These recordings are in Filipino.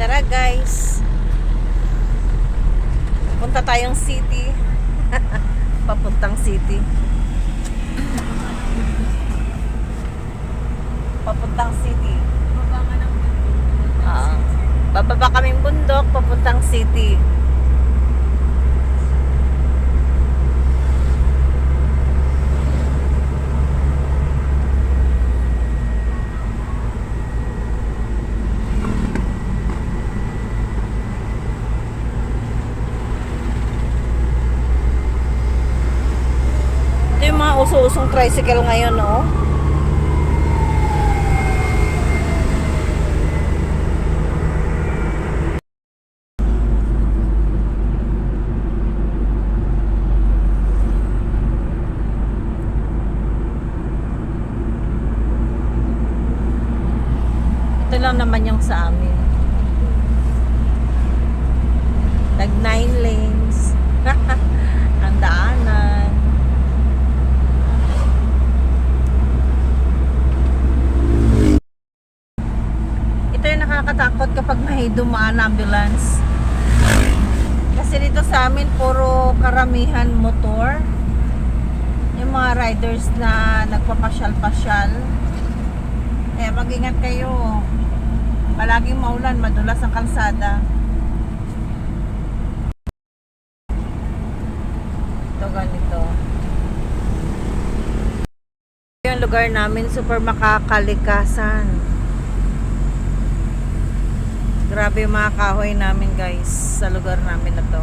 Tara guys. Punta tayong city. Papuntang city. Papuntang city. Bababa kaming bundok, papuntang city. Ito yung mga uso-usong tricycle ngayon, no? Ito lang naman yung sa amin. Nag 9 lanes. Ang daanan. Ito yung nakakatakot kapag may dumaan ambulance. Kasi dito sa amin puro karamihan motor. Yung mga riders na nagpapasyal-pasyal. Kaya mag-ingat kayo. Palaging maulan, madulas ang kalsada. Ito ganito. Yung lugar namin super makakalikasan. Grabe yung mga kahoy namin guys sa lugar namin na to.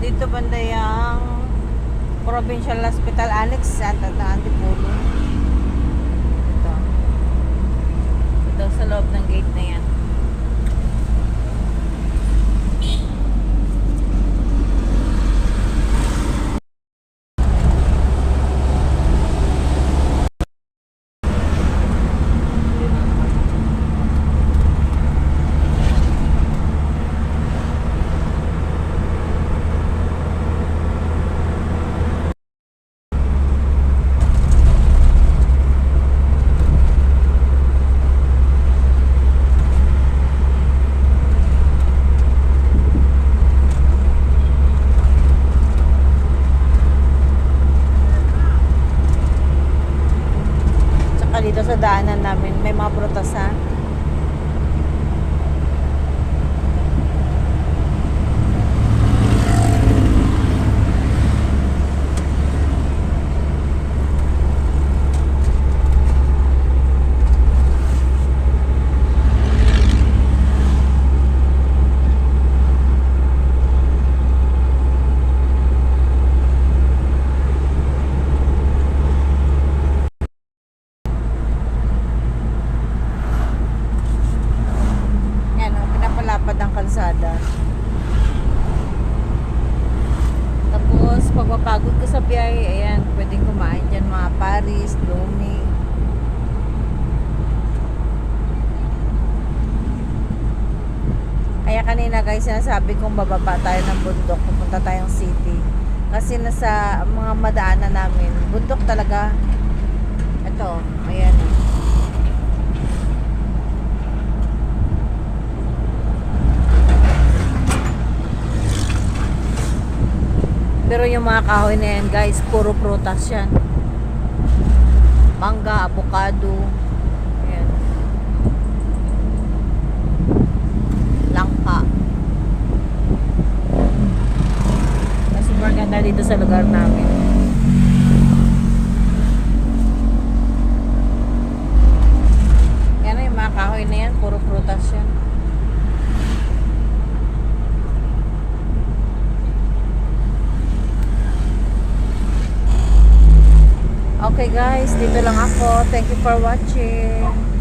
Dito banda yung Provincial Hospital Annex Santa Antipolo. Ito sa loob ng gate na yan. Dito sa daanan namin may mga prutasan. Kalsada. Tapos pag mapagod ka sa biyahe, ayan, pwedeng kumain dyan mga Paris, Lumi. Kaya kanina guys, sinasabi kong bababa tayo ng bundok, pupunta tayong city. Kasi nasa mga madaanan namin, bundok talaga. Ito, ayan. Pero yung mga kahoy na yan guys, puro prutas yan. Mangga, avocado. Ayan. Langka. Mas super ganda dito sa lugar namin. Yan na yung mga kahoy na yan, puro prutas Okay guys, dito lang ako. Thank you for watching.